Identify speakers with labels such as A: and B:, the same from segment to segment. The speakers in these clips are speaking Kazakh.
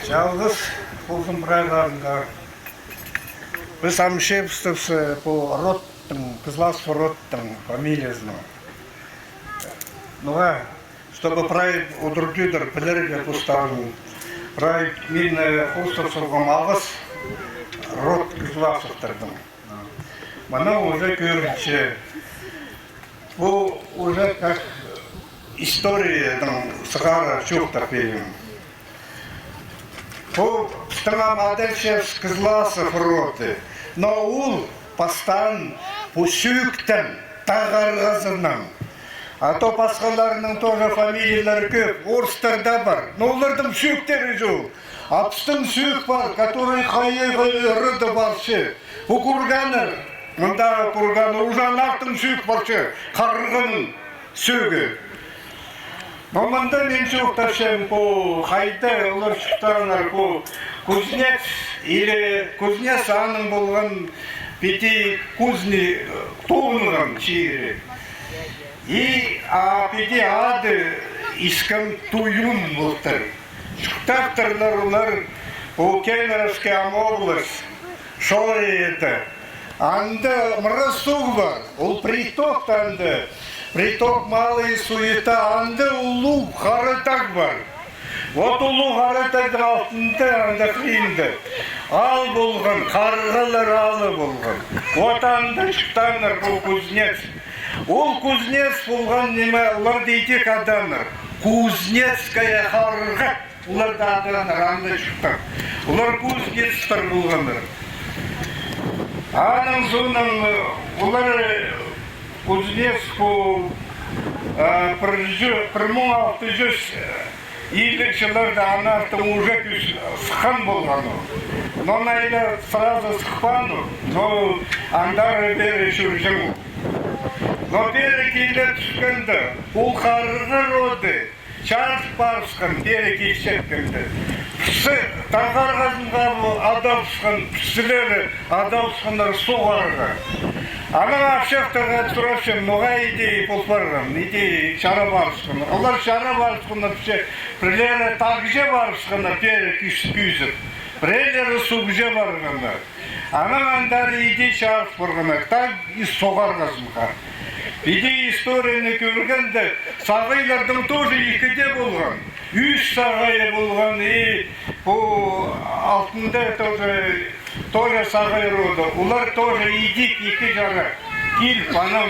A: Жалғыз болдым бірайларында. Біз Амшевстовсы по родтың, Кызласов родтың фамилиясының. Ну, чтобы править у других пілерге поставлен, править мен Хустовсовғым алғыс род Кызласовтардың. Мана уже көрінше, бұл уже как историяның сығары чуқтар берем. Бұл стана Мадельшев Кызласов роты, но ол пастан бұл сүйіктен тағарғазынан. А то басқаларының тоже фамилиялары көп, орыстарда бар. Но олардың сүйіктері жоқ. Апстың сүйік бар, который қайығы рыды баршы. Бұл құрғаныр, мұндағы құрғаны, ұжанақтың сүйік баршы, қарғының сүйігі. Но мұнда мен жоқташым, бұл қайда олар шықтанар, бұл кузнец, или кузнец аның болған пети кузни тоғынған чиірі. И пети ады искам туюн болтыр. Шықтақтарлар олар бұл Кемеровский область, шоры еді. Анда мұрасуг бар, ол притоқтанды. Приток малый суета, анда улу харытак бар. Вот улу харытак алтында, анда қиынды. Ал болған, қарғалар алы болған. Вот анда шықтаныр бұл кузнец. Ол кузнец болған неме, олар дейте қаданыр. Кузнецкая қарғы. Олар да адыраныр, анда шықтар. Олар кузнецтар болғаныр. Аның соның, олар кузнец по 1600 жылдарда анақтың уже сықан болғаны. Но найлы сразу сықпаны, но андары бері жүржің. Но бері келі түскенді, ол қарғы роды, чарш барысқан бері келсеткенді. Пысы тағарғазынға адалсқан, пісілері адалсқандар соғарға. Ана ақшақтарға тұрашым, ноға идеи болпарған, идеи шара барысқаны. Олар шара барысқаны бірлері тағыже барысқаны бері күйзіп, бірлері суғыже барғаны. Ана андары идеи шарып бұрғаны, так и соғарғазынға. Идеи историяны көргенде, сағайлардың тоже екіде болған. Үш сағайы болған, и алтында тоже сағай рода. Олар тоже идик екі жара. Киль, анам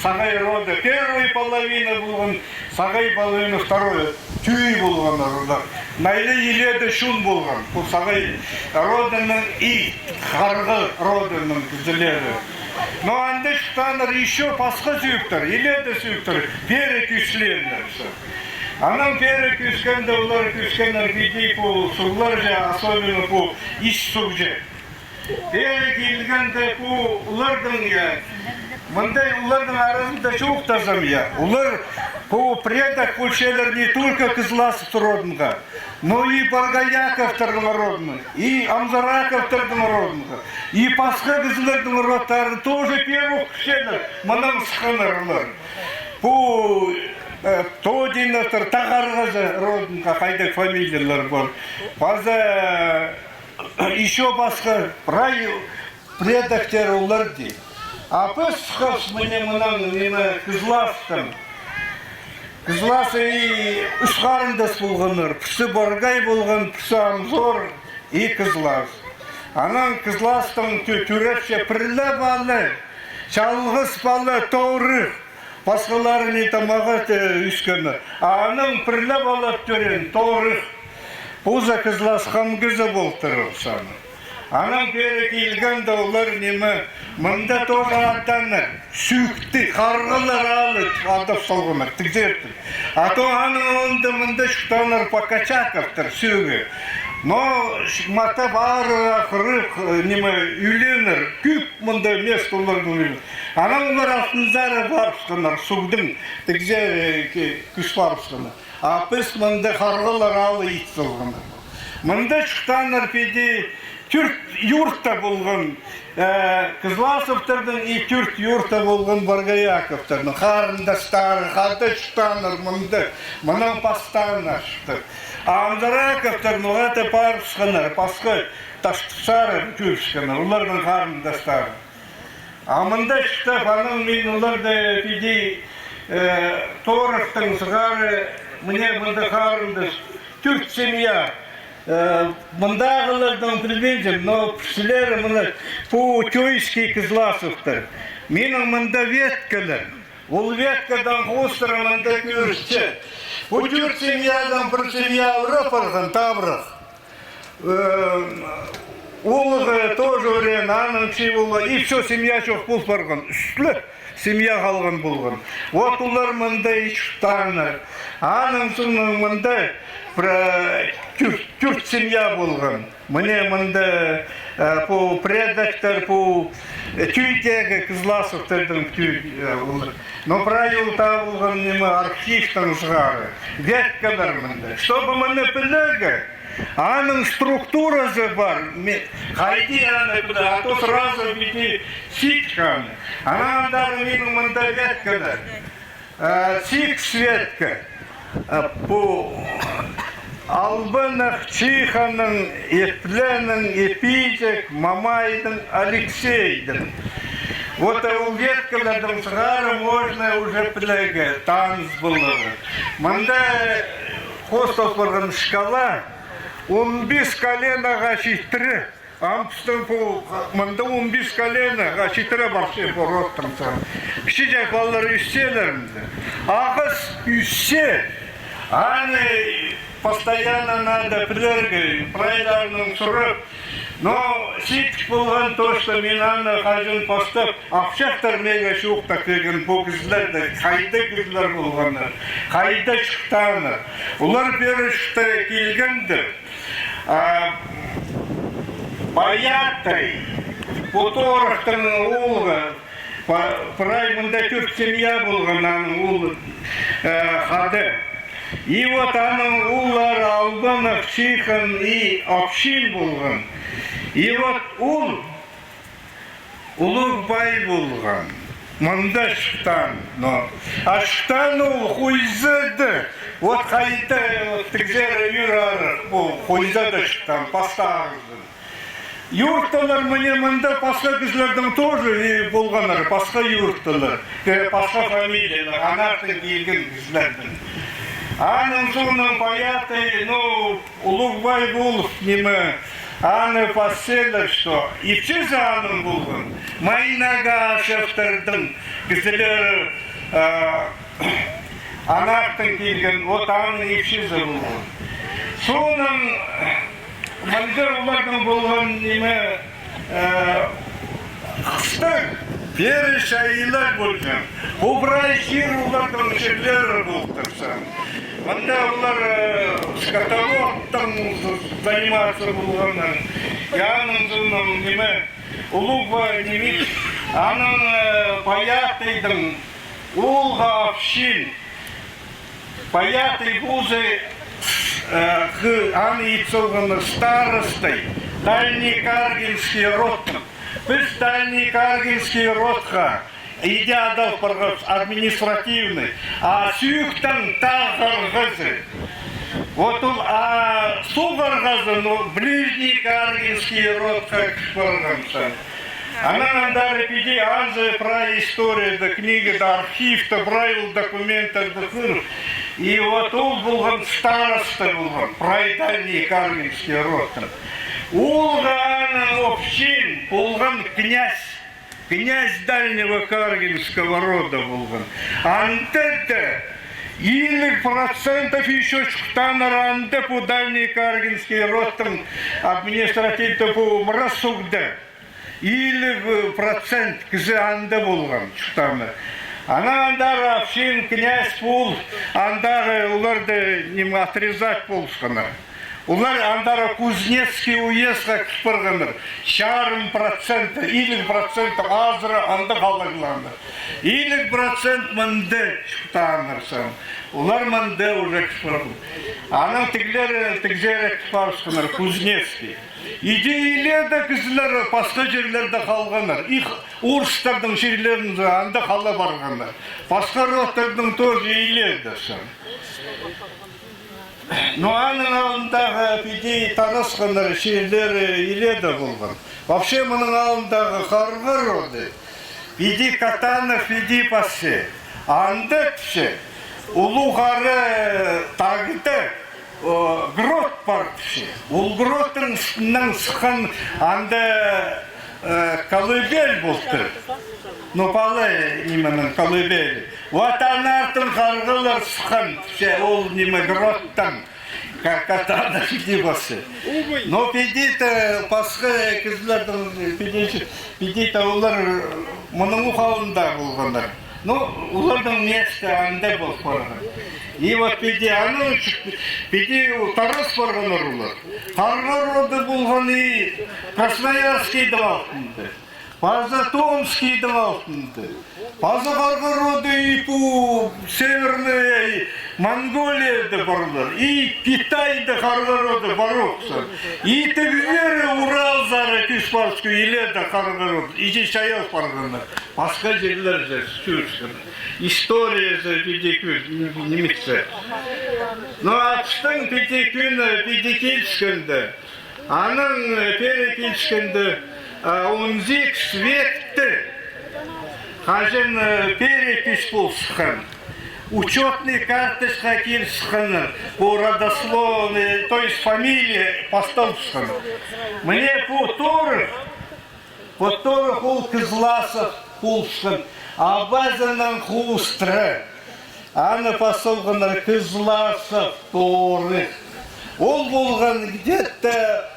A: сағай рода. Первый половина болған, сағай половина второй. Түй болған олар. Найлы еледі шун болған. Бұл сағай роданың и қарғы роданың күзілері. Но анда шықтаныр еще басқа сүйіктір, еледі сүйіктір, бері күшлендер. Анан бері күшкенде, олар күшкендер бейдей бұл сұғылар жа, особенно бұл иш сұқ жа. Бері келгенде бұл олардың мындай олардың арасында жоқ тазам Олар бұл предок пульшелер не только Кызласов родынға, но и Баргаяковтардың родыны, и Амзараковтардың родыны, и басқа кызлардың родтары тоже первых пульшелер, мұнан сықанар олар. Бұл Тодиновтар, Тағарғазы родынға қайда фамилиялар бар. База еще басқа предоктер олар дейді. А біз сұқас міне мұнан Кызластың. Кызласы и ұшқарындас болғаныр. Пүсі Баргай болған, пүсі Амзор и Кызлас. Анан Кызластың түрепше пірлі балы, чалғыз балы, тоғыры. Басқалары не тамаға үскені. Аның пірлі балы түрен, тоғыры. Бұза Кызлас қамгізі болтырып саны. Анан бері келгенде олар немі мұнда тоже атаны сүйікті, қарғылар алып адап салғанар, тікзерді. А то аның онды мұнда шықтанар Покачаковтар сүйігі. Но мата бары ақырық немі үйленір, күп мұнда мест олардың үйленір. Анан олар алтындары барысқанар, сұғдың тікзер күш барысқанар. А біз мұнда қарғылар алы ит салғанар. Мында шықтаныр педе түрк юртта болған Кызласовтардың и түрк юртта болған Баргаяковтардың қарындастары, қады шықтаныр мында, мұнан пастанар шықты. Андыраковтардың олаты парышқанар, пасқы таштықшары күршқанар, олардың қарындастары. Амында шықты, паның мен оларды педе Торовтың сығары, мне мында қарындас, түрк семья. Мындағылардың білмеймін, но пішілері мұны по-тойский Кызласовтар. Менің мында веткілер. Ол веткадан қостыры мында көрші. Бұл түрк семьядан бір семья ұрапырған табырақ. Олығы тоже өрен, аның шей болған. И все, семья жоқ бұл барған. Үстлі семья қалған болған. Вот олар мында ешіқтаныр. Аның сұның мында түрк семья болған. Мне мында по предактар, по түйдегі Кызласовтардың түйдегі. Но правил табылған немі архивтың шығары. Веткалар мында. Чтобы мында білігі, аның структурасы бар. Қайди аны бұда, а то сразу бейді ситқаны. Анандары менің мында веткалар. Сик светка. По Албанах, Чиханың, Епленің, Епитек, Мамайдың, Алексейдің. Вот у веткалардың сығары можно уже білігі, таныс бұлығы. Мында қостов бұрғын шкала 15 коленаға шиттірі. Ампыстың бұл, мында 15 коленаға шиттірі баршы бұл роттың сығын. Кіші жақалары үсселерімді. Ағыз үссе, аны постоянно надо біліргі, прайларының сұрып. Но сетік болған то, что мен аны қажын постап, ақшақтар мега шуқтақ деген бұл кізлерді, қайда кізлер болғандар, қайда шықтаны. Олар бері шықты келгенді. Баяттай, Поторовтың ұлғы, праймында түрк семья болған аның ұлы қады. И вот аның ұллары Албанов, Чихан и Общин болған. И вот ұл, Улуғбай болған. Мында шықтан. А шықтан ұл хуйзады. Вот қайда тікзері үрары хуйзады шықтан, пастағызды. Юртталар мне мында пасқа кізлердің тоже болғанар, пасқа юртталар, пасқа фамилиялар, анартың келген кізлердің. Аның соның баяты, Улуғбай болып, немі, аны пасселер, что и все за аның болған. Майнага шефтердің кізлері анартың келген, вот аның и все за болған. Соның Мандыр олардың болған неме қыстың переш айылар болған. Обрай жер олардың жерлері болдырсан. Манда олар скотоводтың заниматься болғаннан. Яның неме Улуғбай немет, аның Баятайдың ұлға Общин. Баятай бұзы аны итсылғаны старостой, Дальний Каргинский рот. Біз Дальний Каргинский ротқа идеадал административный, а сүйіктің тағырғызы. Вот ол суғырғызы, Ближний Каргинский ротқа кішпарғансан. Анандары пиди анзы про историю, да книга, да архив, да правил документов, да фыр. И вот он был староста, про Дальний Каргинский род. Улган общин, Улган князь Дальнего Каргинского рода Улган. Антетте, 50% еще чухтанар анте по Дальний Каргинский род, административно по Мрасугде. 50% кізі анда болған шықтаны. Ана андары Общин, князь пол, андары оларды отрезать болшқаны. Олар андары Кузнецкий уездға кішпіргінір. Шарым проценті, 50% азыры анды қалығыланды. 50% мінді шықтанырсан. Олар мінді уже кішпіргін. Аның тігжері кішпарышқыныр, Кузнецкий. Идейлерді кізілер басқа жерлерді қалғаныр. Орыстардың жерлерінде анды қала барғаныр. Басқа роттардың тоже ейлерді сан. Но аның алдындағы пиди танысқандар шерлері еледі болған. Вообще мұның алдындағы қарғы роды. Пиди Катанов, пиди пасы. Анды піші. Улу қары тағыды грот бар піші. Ол гроттың үстінен сыққан анды колыбель болды. Ну, палы неменің колыбель. Вот анартын қарғылар сыққан піші. Ол неме гроттан. Катана пиди басы. Но пиди-то басқа кізлердің пиди-то олар мұның ұқауында болғандар. Ну, олардың месті аңда болып барған. И вот пиди аның пиди тарас барғанар олар. Қарғар роды болған и Красноярскийдің алтынды. База Томскийдің алтынды. База қарғар роды и по Северной Монголияды барлар. И Китайды қарғар роды барықсан. И тігілері Урал зары Кюспарскую еледі қарғар роды. Иде шаял барғандар. Басқа жерлер же сүрсін. История же педикүн, немексе. Но атштың педикүнді, аның перекіншкінді, унзик светті, қажын перепись болсықын. Учетный карточка кирсқаны, по родословной, то есть фамилия поставсқаны. Мне по Торых ол Кызласов пулсқын, а базанан хустры. Аны посылғыныр Кызласов Торых. Ол болған где-то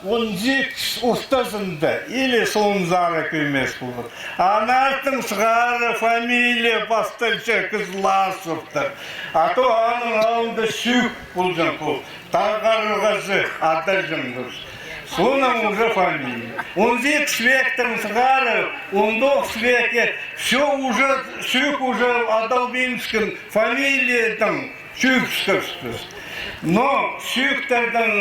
A: 10 ұстазында, или сонзары көмес болған. Анартың сығары фамилия бастыршы Кызласовтар. А то аның алында сүйік болжан бұл. Тағарғазы адажын дұрыс. Соның уже фамилия. 11 вектің сығары, 19 веке, все уже, сүйік уже Адалбинскін фамилиятың сүйік скірспіз. Но сүйіктердің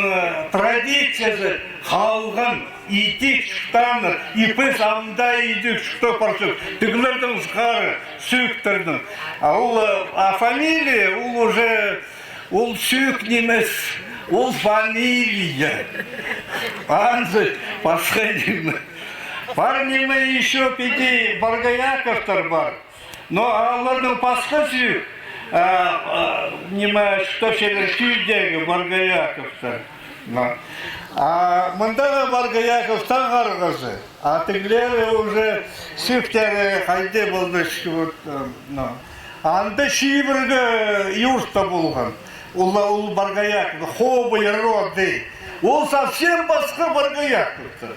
A: традициясы қалған итик шықтаныр, ипіз анда идік шықты паршып, түгілердің сығары сүйіктердің. А фамилия, ол уже, ол сүйік немес, ол фамилия. Анзы, басқа неме. Бар неме еще пиди Баргаяковтар бар. Но олардың басқа сүйік. Неме, что шелер сүйдегі Баргаяковтар. Мұндағы Баргаяковтар қарғасы. А тіглері уже сүйіктері қайды болды. Анды шибіргі юртта болған. Ол Баргаяков, хобы роды. Ол совсем басқа Баргаяковтар.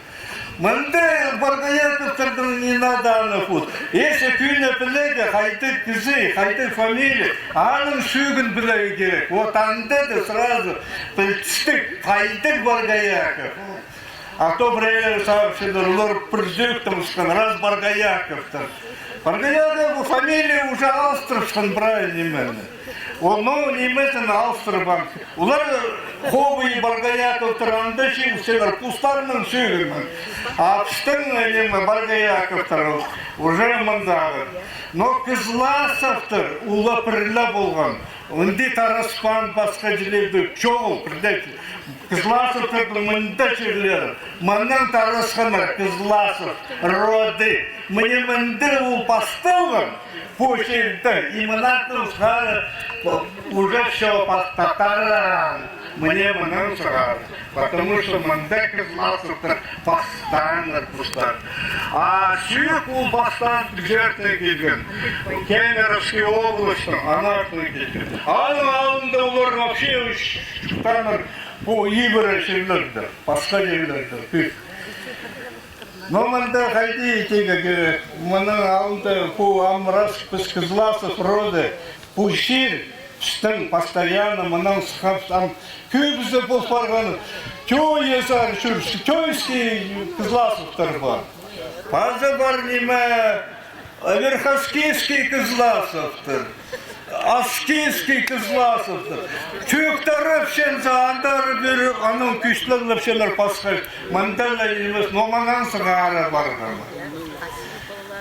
A: Мында Баргаяковтардың не надо анықуд. Если күні білегі, қайты кізі, қайты фамилия, аның сүйгін білегі керек. Вот андады сразу білтістік, қайты Баргаяков. А то бірейлер сообщедер, олар призюктым шқан, раз Баргаяковтар. Баргаяков фамилия уже Алстровшқан правильно немені. Onu nimetin Alstırban. Ular Hobi Bargayakov'tar anda şeyler pustarının söylüyorum. Atıştın neme Bargayakov'tar уже mandağı. No Kızlasov'tar ula pırla bolgan. Onde Taraspan başka jilerdi çoğul pırdak. Kızlasov'tar mında şeyler. Mandan Taraskanlar Kızlasov роды. Мне мында ул поставлен. Почему-то именно уже все татаран. Мне много, потому что мандек Кызласовтар постоянно пустар. А сверху бастан жертвы келген. Кемеровской области, Анатолий келген. Алында олар вообще штанар по ибірі жерлерді, басқа жерлерді. Но мында қайды етегі керек. Мұның алында по Амрас, Кызласов роды, по Шир, Стың постоянно мынау сықапсан көбісі бұл барғаны тёезар жүрші, тёйский Кызласовтар бар. Пазы бар неме Верхоскейский Кызласовтар, Аскейский Кызласовтар. Түйіктары пшен зағандары бері аның күшілі пшенлер пасқай. Мандала емес, но маңан сығары барғаны.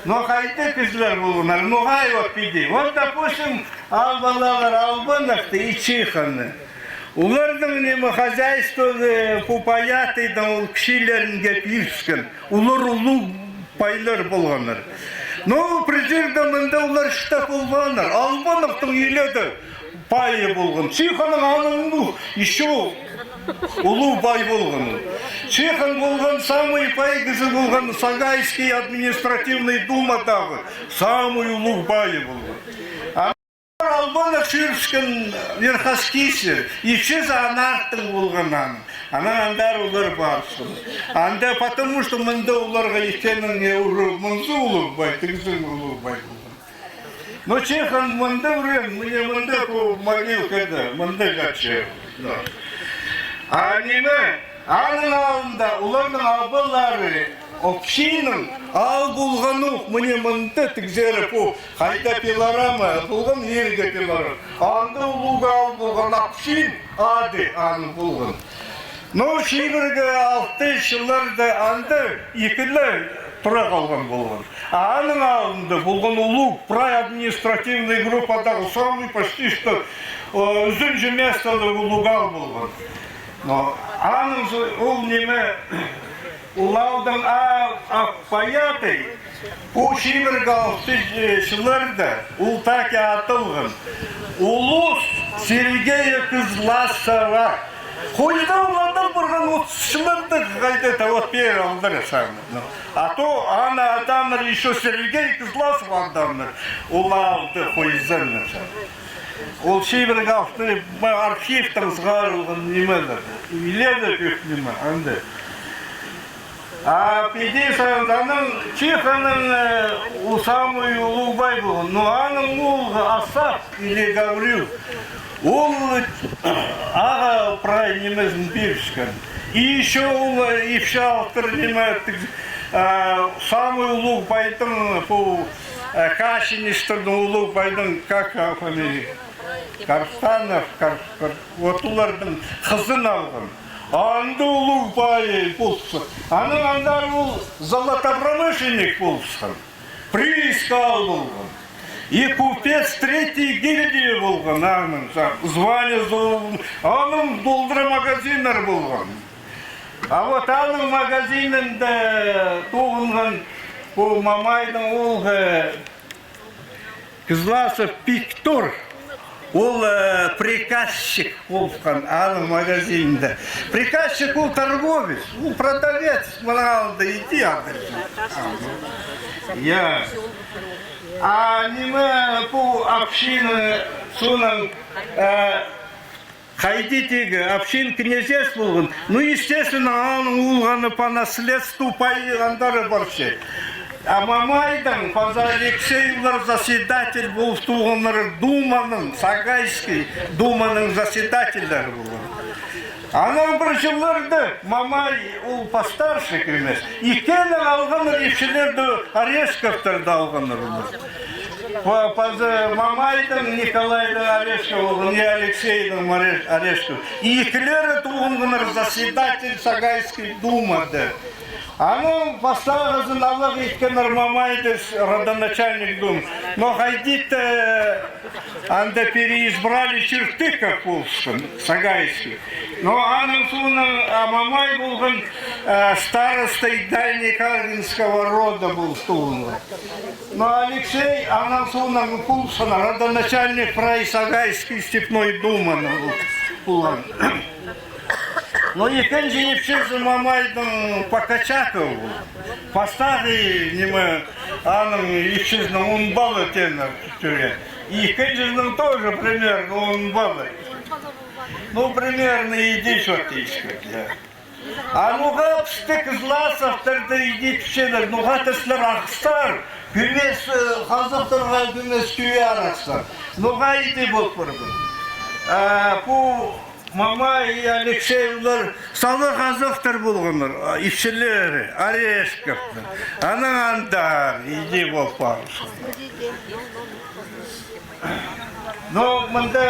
A: Но қайты кізлер болғанар, но ғай вот пиди. Вот, допустим, албалалар албанақты и чиханы. Улардың немі хозяйствоны пупаятыйдан ол кішілерінге пирскен. Улар улу байлар болғанар. Но президентімінде олар штаб болғанар. Албанақтың еледі пайы болған. Чиханың аныңды еще улу бай болған. Чихан болған самый пай кізі болған Сагайский административный думадағы самый улу бай болған. Албана шүршкен Верхоскейсі, ешіз анақтың болған аның. Анаңдар олар барсын. Анда потому что мында оларға екенің мұнзы улу бай, тігізің улу бай болған. Но Чихан мында үрен, мне мында могилкада, мында қачы. А неме, аның алында, олардың албалары, общиның ал болғаны, мне мында тігзері по қайда пиларама, болған ерге пиларам. Анда ұлуға ал болған общин, ады аның болған. Но шибірге 6 жылларда анда екілі тұра қалған болған. Аның алында болған ұлу, прай административный группадағы самый почти что үзінші месталы ұлуға болған. Но аның ол неме улаудың ақпаяты по шибірге 6 жылларда ол таки атылған. Улус Сергея Кызласова. Қойда оладан бұрған 30 жылдарды қайда вот бері алдыры сағын. А то ана адамдар еще Сергей Кызласов адамдар оларды қойыздан. Ол шейбірге алты архивтің сғарылған немелер. Үйледі көп неме, анды. А пиди сағынданың Чиханың самый улубай болған. Но аның ол Асап или Гаврил. Он аға прай немезін берішкен. И еще он ифшалықтыр неметтік самый улуг байдың по Кашинистырдың улуг байдың как фамилия Карстанов, вот олардың қызын алған. Анды улуг бай болсын. Аның андар ол золотопромышленник болсын. Прииска ал болған. И купец 3-й гильдии болған, аның, звание золым, аның долдыры магазинлар болған. А вот аның магазинінде тоғынған, по Мамайдың олғы Кызласов Пиктор, ол приказчик болған аның магазинінде. Приказчик ол торговец, ол продавец, мұналды иди адыржын. Я... А неме по общины сонан хайдитеги общин князец болған. Ну, естественно, аның улғаны по наследству пайғандары баршы. А Мамайдан, Паза Алексеевлар заседатель был в туғанлары Думаның, Сагайский Думаның заседателері болған. Анан бір жылларды Мамай ол постарше кірмес. Икені алғаныр ешілерді Орешковтарды алғаныр. Мамайдың Николайдың Орешков болған, не Алексейдің Орешков. Икілері туғаныр заседатель Сагайский Думады. Анан постарғызын аллах еткенір Мамайды родоначальник Дум. Но хайдит анда переизбрали Чертыков болсын, Сагайский. Но аның суының Мамай болған старостой Дальнекарвинского рода был туғынғы. Но Алексей аның суының болсын, родоначальник прай Сагайский степной думаны болған. Но екен женепшесі Мамайдың Покачаков был. Постағы немі аның епшесінің 10 балы тені түрген. Екен женің тоже примерно 10 балы. Ну, примерно иди что-то искать. А нуға пісті кызласовтарды идет пішелер, нуға тіслер ақыстар, күмес қазақтарға күмес күйе арақстар. Нуға иде болып бұрды. Бұл Мама и Алексей олар салы қазақтар болғандар, ишілері, Орешковтар. Аның андар, иде болып барысын. Но мында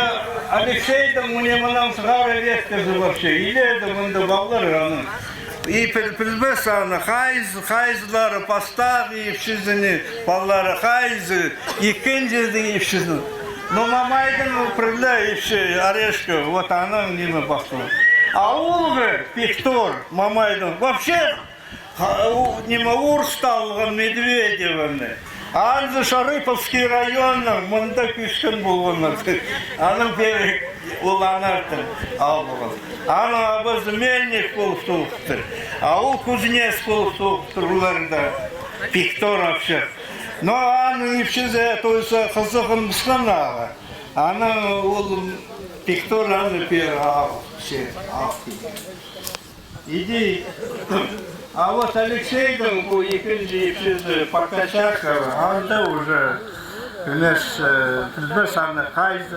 A: Алексейдің мне мұнан сығар Орешковы вообще. Иледі мында балдар аның. И білбес аны, хайзлары пастағы епшізіні, баллары хайзы, екен жердің епшізіні. Но мамайдың управляющий Орешков, вот она мимо пошла. А Улга, Пихтор, мамайдың, вообще Немаур стал Медведеваны. Анзы Шарыповский районның мұнда күшкін болғандар. Аның берек уланартын алғылар. Аның абыз Мельник болып соғықтыр. А ол Кузнец болып соғықтыр оларда. Пихтор вообще. Но аның епшізе, то есть қызығын мұсқанаға. Аның ол Пихтор аны пер иди. А вот Алексейдің бұл екінші епшізі Пакачакова, анда уже күнес тілбіс аны қайды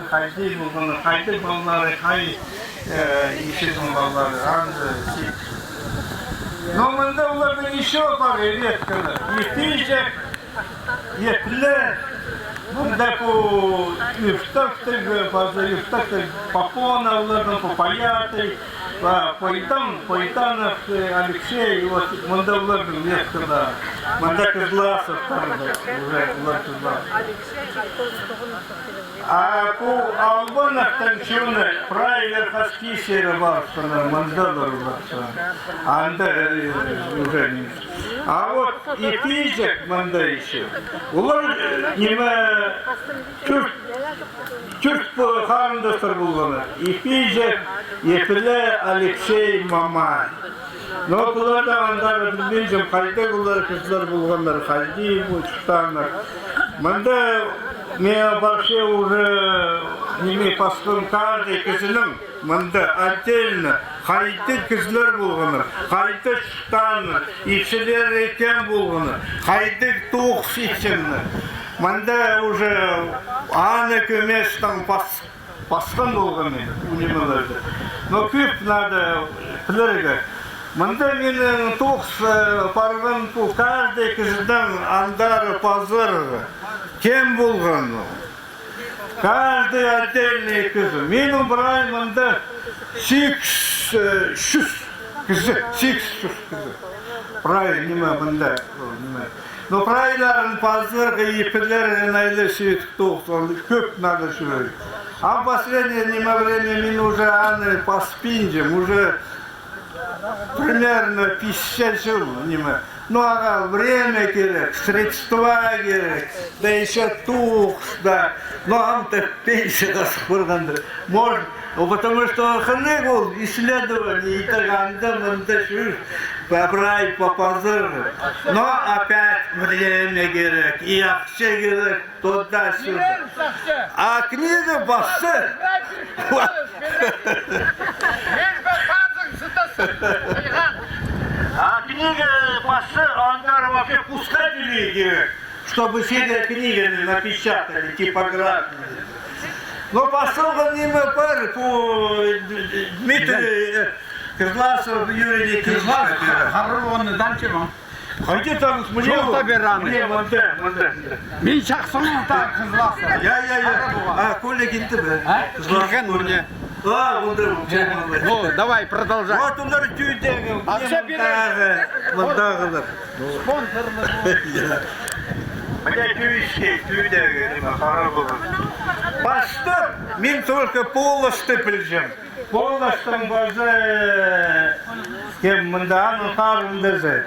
A: болғаны, қайды баллары, қай епшіздің баллары, анда сеп. Но мұнда олардың еще бар редканы. Епейжек, еплі, мұнда по юфтақтың, Попона олардың, Попаятой, Пойтанов, Алексей, вот мұнда олардың редканы. Мұнда Кызласовтарды, уже олар Кызласов. А по Албановтан чуны прайвер хаскисері бар, мұнда олар. Анда уже не. А вот Епейжек мұнда еще. Олар неме Türk қарындастар болғаны. Епейжек, Епілі, Алексей, Мамай. Но бұларда андары білмейжім, қайда бұлар қызлар болғандар, қайда бұлшықтандар. Мұнда мен вообще уже неме пасқын каждый кізінің, мұнда отдельно қайда қызлар болғандар, қайда шықтандар, епшілер екен болғаны, қайда тоқс ечемді. Мұнда уже аны көместің пасқан болғаны үнемелерді. Но көп надо білерге. Мұнда менің тоқс барған бұл каждый кіздің андары пазырғы. Кем болғаны? Каждый отдельный кізі. Менің бірай мұнда 800 кізі. 800 кізі. Бірай неме мұнда. Но прайларын пазырғы епілерін айлы сөйтіп тоқтан, көп надо шүрей. А последнее время мен уже аны поспинжем, уже примерно 50 жил. Ну ага, время керек, средства керек, да еще тухс, да. Но ам-то пенсияға сықпырғанды. Может, потому что ханы был исследование, и тогда мында шүр. Попрай по пазыру. Но опять время керек, и акче керек туда-сюда. А книга басы. А книга басы, андары вообще пускатели керек, чтобы все книги напечатали, типографные. Но посылка не мы пары по Дмитрию Кызласов, Юрий Кызласов.
B: Харрованы дальше вам.
A: Қайде таңыз мұне
B: Жоқ та бер аны.
A: Мұне мұнда.
B: Мен шақсымын та Кызласов.
A: Я. Коля кетті бі.
B: Кірген мұне.
A: Мұнда.
B: Ну, давай, продолжай.
A: Вот олар түйдегі.
B: Ақша береді.
A: Мұндағылар.
B: Спонсорлы.
A: Мне түйдегі. Басты, мен только полосты білжем. Полостың базы кем мұнда аны қарындызы.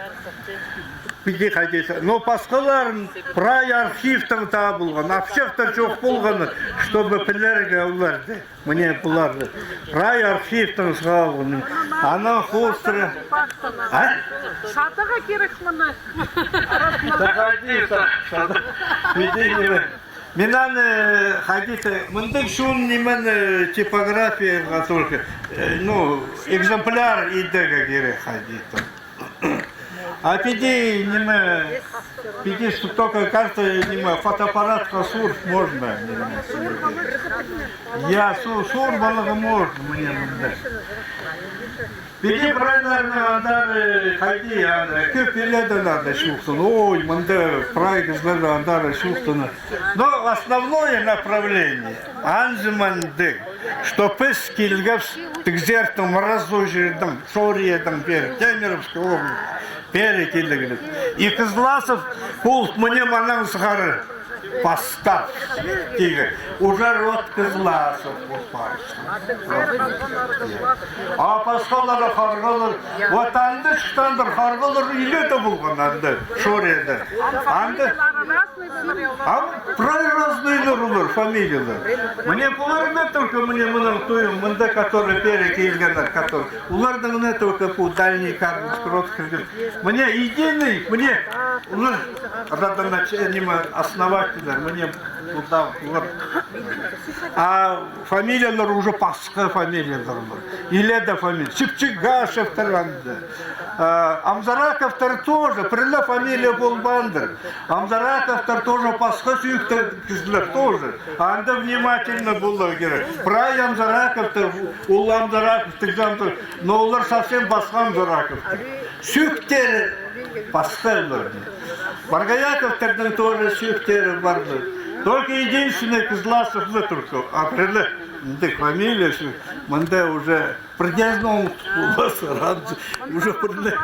A: Биде қайдесі. Но басқаларын прай архивтің табылған. Апшақтар жоқ болғаны, чтобы пілерге оларды. Мне бұларды. Прай архивтің сғалғаны. Ана қостыры.
C: Сатыға керек мұны.
A: Тақайдей сатық. Биде Менан ходите, мындык шун немен типография только, ну, экземпляр идега керек ходит. А пиди неме, пиди только карта неме фотоаппарат сур можно. Я сур балага можно мне мында. Пиди правильно надо ходи, а көп еледа надо шухтун. Ой, мында правильно надо шухтун. Но основное направление анжмандык, что пыс килгавс тигзертом разужирдым, шориедым бер, Темировской области. Перекилдігілік. И Кызласов пулт мне манан сғары поставь. Тиге. Уже род Кызласов а пасқалары қарғалар, отанды шықтандыр қарғалар үйлеті болған анды, шореді. Анды, разныйлар олар, фамилиялар. Мне бұларына только мне мұның тойым, мұнда, который перекелгендер, который. Олардың не только по дальний Карловский род кірген. Мне единый, мне, олар, основатель, мне туда, вот. А фамилиялар уже пасқа фамилиялар. Иледа фамилия. Чипчигашевтер анды. Амзараковтер тоже, прила фамилия Болбандер. Амзараковтер тоже пасқа сүйіктер кізлер тоже. Анда внимательно было керек. Прай Амзараковтер, ул Амзараковтер, но олар совсем басқа Амзараковтер. Сүйіктері пасқалар. Баргаяковтердің тоже сүйіктері барды. Только единственный Кызласов только апреле, фамилия, мында уже придязном уже приле.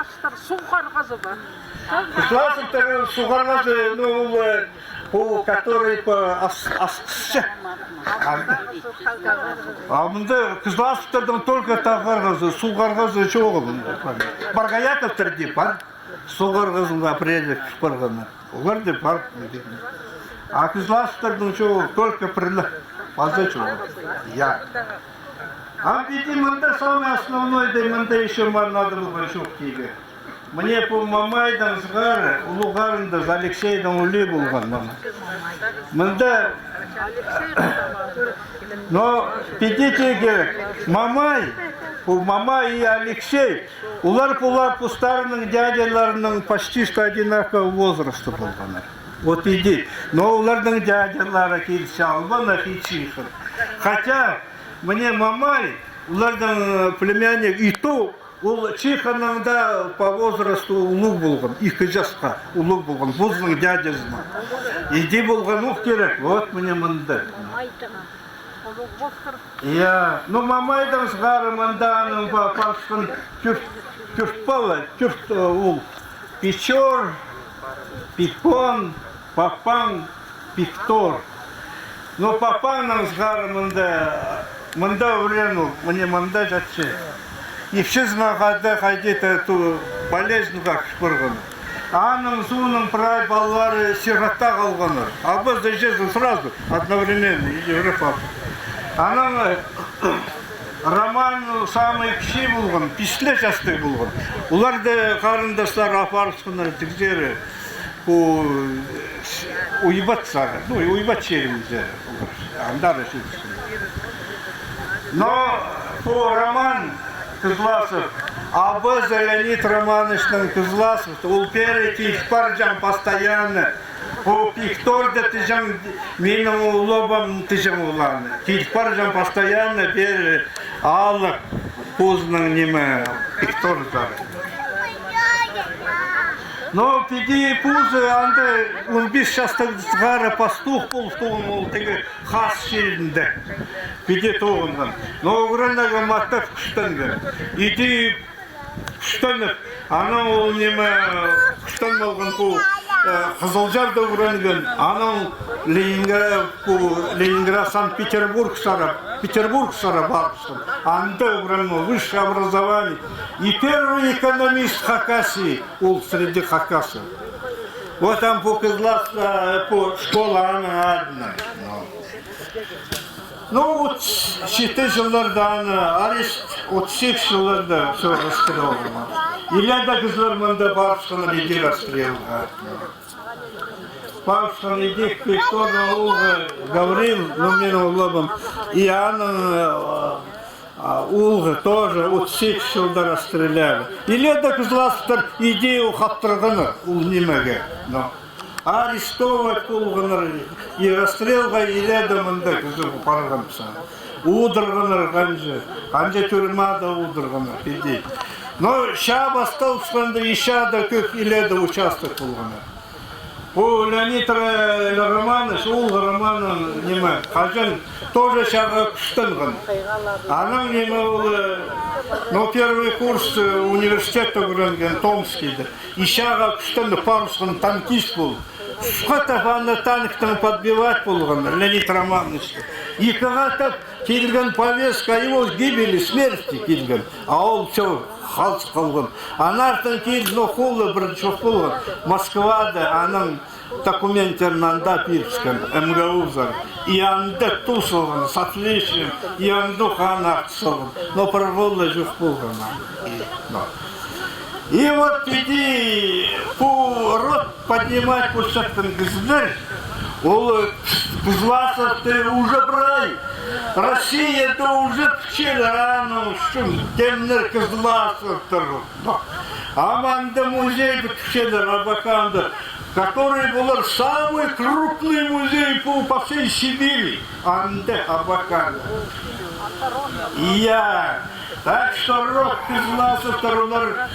A: Кызласов Сухаргазы, ну, по который по Асце. А мында Кызласовтердің только Тахаргазы, Сухаргазы чего мында? Баргаяковтер деп бар, Сухаргазың апреле барғаны. Олар деп бар. А Кызласовтердің чего только приле. Позачу. Я. А видимо, это самое основное, да и еще надо было еще киге. Мне по Мамайдан с Гары, у Лугарында, с Алексеем Ули был мама. Мында, но пидите, Мамай, у Мамай и Алексей, улар по старым дядяларным почти что одинакового возраста был. Вот иди. Но улардың дядялары келсе албана хичихыр. Хотя мне Мамай, улардың племянник Иту, ол Чиханың да по возрасту улуг болған, 2 жасқа улуг болған, бұзның дядязына. Иди болған ух керек, вот мне мында. Я, ну Мамайдан сғары мынданың паршын күртпалы, күрт ул, Печор, Пикон, Папан, Пиктор. Но Папаном с гармында, мында урену, мне мында жатшы. И все знагада ходит эту болезнь как шпырган. Аның суының прай баллары сирота қалғаныр. А біз дежезін сразу, одновременно, Европа. Аның роман самый кіші болған, писле жасты болған. Оларды қарындаштар апарысқаныр тігзері. Уйбат сары, ну и уйбат черемізі, андары шүрсін. Но по роман Кызласов, Абыз Леонид Романовичның Кызласов, ол переки паржам постоянно, по пикторда тыжам, менің улобам тыжам уланы. Паржам постоянно бері алық позның неме пиктордары. Но пиди пузы, анды, он без шастық сғары пастух болстуын ол тегі хас шерінде. Пиди тоғынған. Но ұғырандағы маттaf күштанғы. Иди күштанып, ана ол неме күштан болған бұл Қызылжарда ұғыранған. Ана Ленинград, Санкт-Петербург сара барысын. Анда ұғыранған высшее образование. И первый экономист Хакасии, ол среди Хакасов. Вот там по Кызласову, по школе она одна. Ну вот, 4 жылдарда, арест, от 7 жылдарда все расстреловано. И ряда Кызларманда барышқаны лидер расстрелға. Павшан иди, кто уже говорил, но мне лобом, и она Улга тоже утсикшил да расстреляли. И ледок зластер идею хаптрагана улнимеге. Арестовать Улганар и расстрелга и ледом индек зубу паргамса. Удрганар анже тюрьма удрганар иди. Но ща остался и ща да как и леда участок Улганар. У Леонида Романовича, Улга Романа нема. Хажан тоже сейчас штанган. Она мне ну первый курс университета Гренген, Томский, и сейчас штанг парусный танкист был. Что-то на танк там подбивать полган, Леонид Романович. И когда-то Кильган повестка его гибели, смерти Кильган, а он все халс полган. А нартан Кильган хула брачев полган, Москва да, она документер нанда пирскан, МГУзар. И анда тусован с отличием, и анду ханарцован, но проводила же в полган. И вот иди по рот поднимать по шахтам гздарь, Кызласов ты уже брай, Россия то уже вчера, ну что, темнер Кызласов то. А манда музей вчера Рабаканда, который был самый крупный музей по всей Сибири, Анде Абаканда. И я... Так что рот Кызласов Тарунар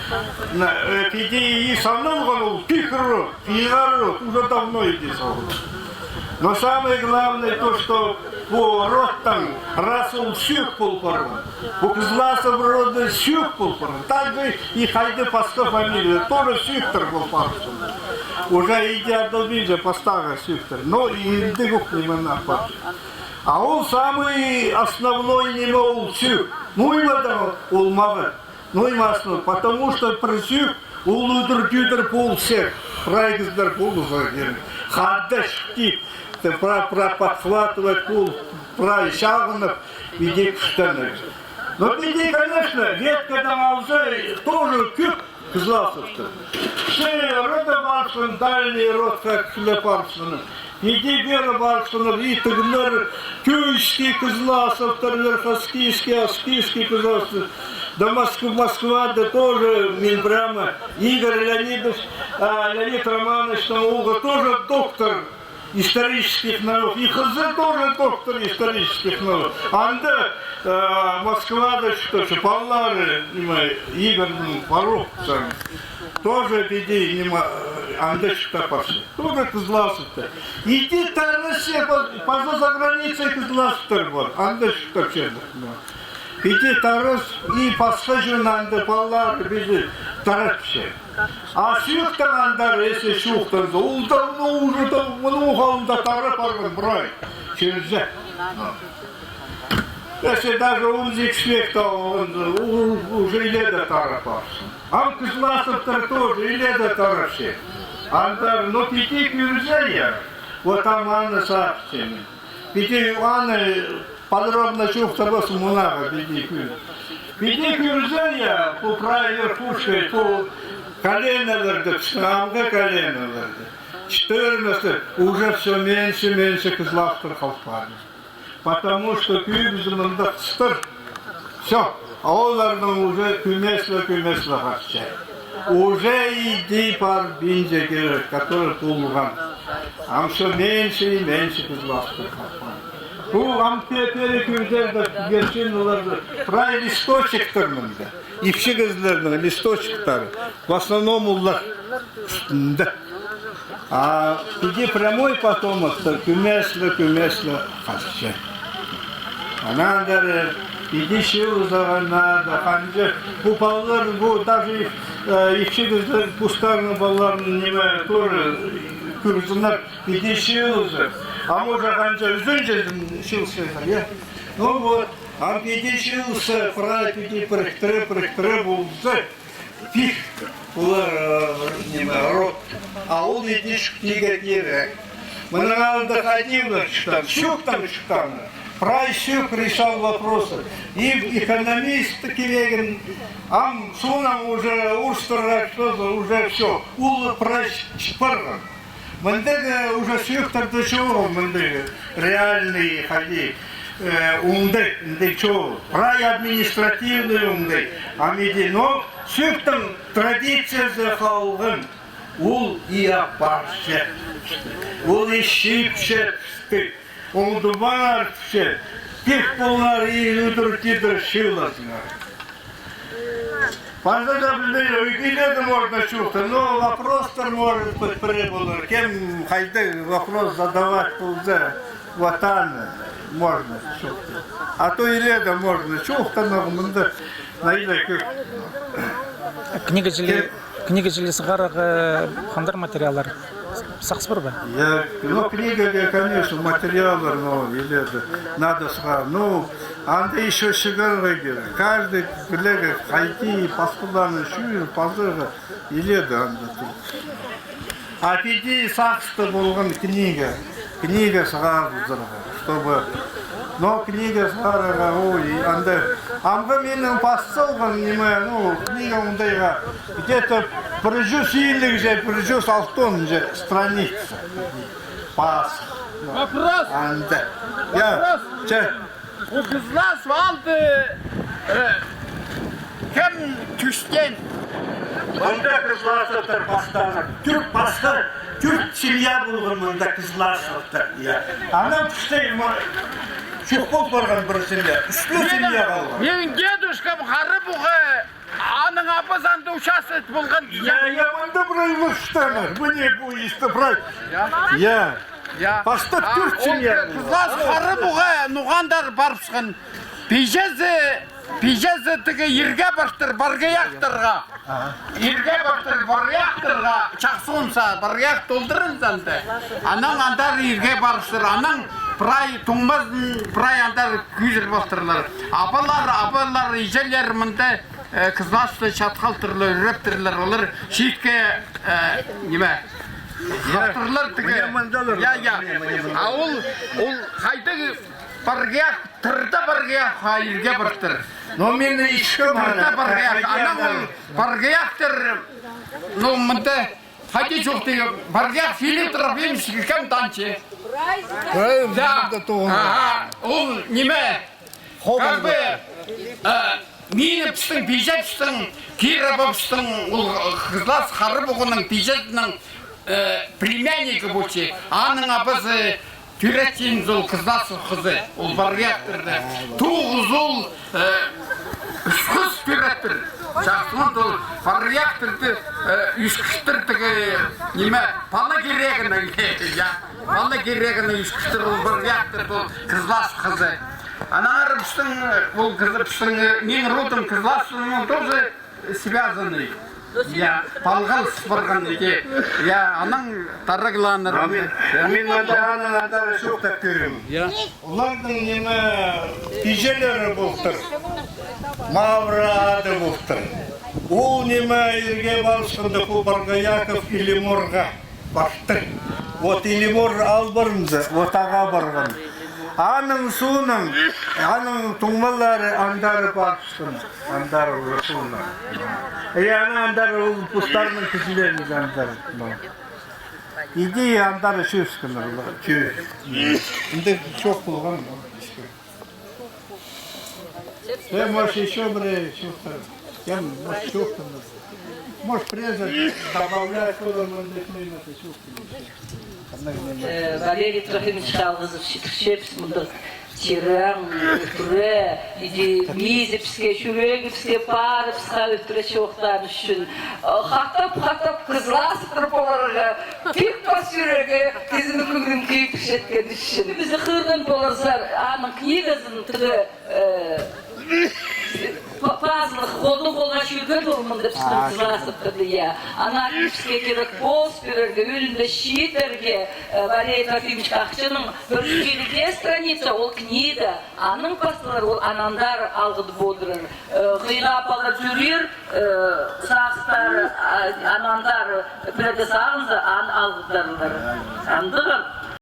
A: иди и со мной говорил, Пихару, уже давно иди со мной. Но самое главное то, что по ротам раз он сюх полпорон, по Кызласов рода сюх полпорон, также и Хайде Паска фамилия, тоже сюхтер был парсон. Уже идя до вида поставил сюхтер, но и дыгух именно парсон. А он самый основной не мол сюх. Ну и вода улмага, ну и масло, потому что просюх улудр-дюдр пол всех, прайгздер пол загер, хадашки, про подхватывать пол, про шагнов, иди к штанам. Но иди, конечно, ветка там уже тоже кюк Кызласов-то. Все рода Барсман, дальний род, как Хлебарсмана. Иди Вера Барсманов, и Тыгнер, Кюйский Кызласов, Верхоскийский, Аскийский Кызласов. Да Москва, да тоже мин прямо. Игорь Леонидович, Леонид Романович Науга, тоже доктор исторических наук. И ХЗ тоже доктор исторических наук. Анда Москва, да что, Паллары, Игорь Парух сам. Тоже иди, Андыш Тапаши, тоже Кызласов-то. Иди там на все, поза границей Кызласов-то был, Андыш Тапаши. Иди тарас и посажу на Андапаллар, бежит, тарапше. А сюхтан андар, если шухтан, он давно уже там много, он до тарапарван брать, через же. Если даже умзик швек, то он уже и леда тарапарша. А Кызласов-то тоже и леда тарапше. Антар, но пяти кюрзея, вот там Анна сообщена. Пяти Анны подробно шухтарос мунага пяти кюрзея. Пяти кюрзея по правой верхушке, по колену, штанга колену. 14 уже все меньше Кызласов халфали. Потому что кюрзеем стар, все, а он уже кюмесло харчает. Уже иди пар бинджи, который полуган. А все меньше и меньше Кызласов. Ам перекюрдер да герчинулар, прай листочек тормында. И все газлерны листочек тары. В основном улар. Да. А иди прямой потомок, то кюмесло харчает. А надо иди силу надо, ханже купалар, даже их пустарно баллар не тоже курсунар иди силу, а может ханже зунже сился, я. Ну вот, а иди сился, фрай иди прихтре булза, пих улар не рот, а он идиш книга книга. Мы надо доходим до штана, щук там штана. Прайщук решал вопросы. И экономист Кивегин, ам сунам уже устра, что-то уже все. Ула прайщ парган. Мында уже сүйіктірді чоу, мында реальный ходи. Умды чоу, рай административный умды. Амиди, но сүйіктің традициясы қалғын. Ул iya парше, ул ишипше, ул дубарше, тих полнар и утрутидр шиласна. Пожалуйста, уйдите можно чувство, но вопрос-то может быть прибыл. Кем хайды вопрос задавать уже ватан можно чувство. А то и лето можно чувство, но мы
C: Книга железғарығы қандар материалдар сақсы бар ба?
A: Ну, книга, конечно, материалы, но надо сказать. Ну, анда еще шигарга каждый коллега хайти, паскуланы шуер, пазырга, еледі анда. А пиди сақсты болған книга сағар чтобы... Но книга сағарға, ой, анда... Амға менің посылған, ну, книга ондайға, где-то прожу сильных же, прожу салтон же страница. Пас.
B: Вопрос.
A: Анда.
B: Вопрос. У қызлас алды кем түштен?
A: Онда кызласыптыр бастаны. Түрк семья болған мұнда кызласыптыр. Ана пүштей чухпол барған бір семья. Үшлі семья қалған.
B: Менің дедушкам қары бұғы аның апазанды участвовать болған.
A: Я онда бірай ұштаныр. Бұне бұл есті бірай. Баста түрк семья.
B: Қызлас қары бұғы нұғандар барыпсқан. Пижазы тігі ерге баштыр барғаяқтырға. Ерге баштыр барғаяқтырға. Чақсуынса барғаяқ толдырын занды. Анаң андар ерге барыштыр. Анаң прай туңмаздың прай андар күйзір баштырлар. Апалар ежелер мұнда қызласты чатқалтырлы, үррептірлер олар. Шетке неме? Жақтырлар тігі. Ол қайды барғаяқ, тұрда барғаяқ ерге баштыр.
A: Но мен ішкі
B: Тұрда барғаяқ. Анаң ол барғаяқтыр. Ну, мұнда қайды жоқ деген. Барғаяқ Филипп Трофимович кем танчы. Да, ол неме? Как бы мені пістің, пейжат пістің, Кирова пістің, ол қызлас қары бұғының пейжатының племяннигі болчы. Аның апасы Түреттен зол қызласы қызы, ол барғаяқтырды. Туғыз ол үскіз түреттір. Жақсымын ол барғаяқтырды, үскіштірдігі неме? Палы керегінің, палы керегінің үскіштір ол барғаяқтырды, ол қызлас қызы. Анағар пістің, ол қызы пістің, мен родым қызласының тоже связанный. Палғал сыпырған деке. Аның тарығыланыр.
A: Мен адары шоқтап көрім. Олардың неме пижелері болтыр. Маврады болтыр. Ол неме ерге барысқында Барғаяков Илиморға бақтыр. Вот Илимор албарымды, вот аға барған. Аның суының, аның тұңмалары андары барысқын. Андары ұлысуына. Ана андары ол пұстарының кісілеріміз андары. Идея андары шөскін. Инде шоқ болған. Может, еще бір шоқтар. Может, шоқтар. Может, презать, добавлять, куда мы дохнем это шоқтар.
D: Валерий Трофимович Шалғызов шепс мұндық тиран, үтірі, мезіпске, жүрегіпске, парыпсқа үтірі шоқтар үшін. Қақтап қызласып тұрып оларға, пек бас жүрегі, кезімі күнгін күйіп жеткен үшін. Бізді қырғын боларсар, аның книгасын түрі пазлых қолға жүрген болмынды пістің қызласып тұрды. Ана күйіпске керек болс берерге, өлімді шиеттерге, Валерий Трофимович Қақчының 150 страница, ол книга. Аның пастылар, ол анандар алғыды болдырыр. Ғиға апалар жүрер, сағыстар, анандар бірді сағынды, ан алғыдарлар. Андығын.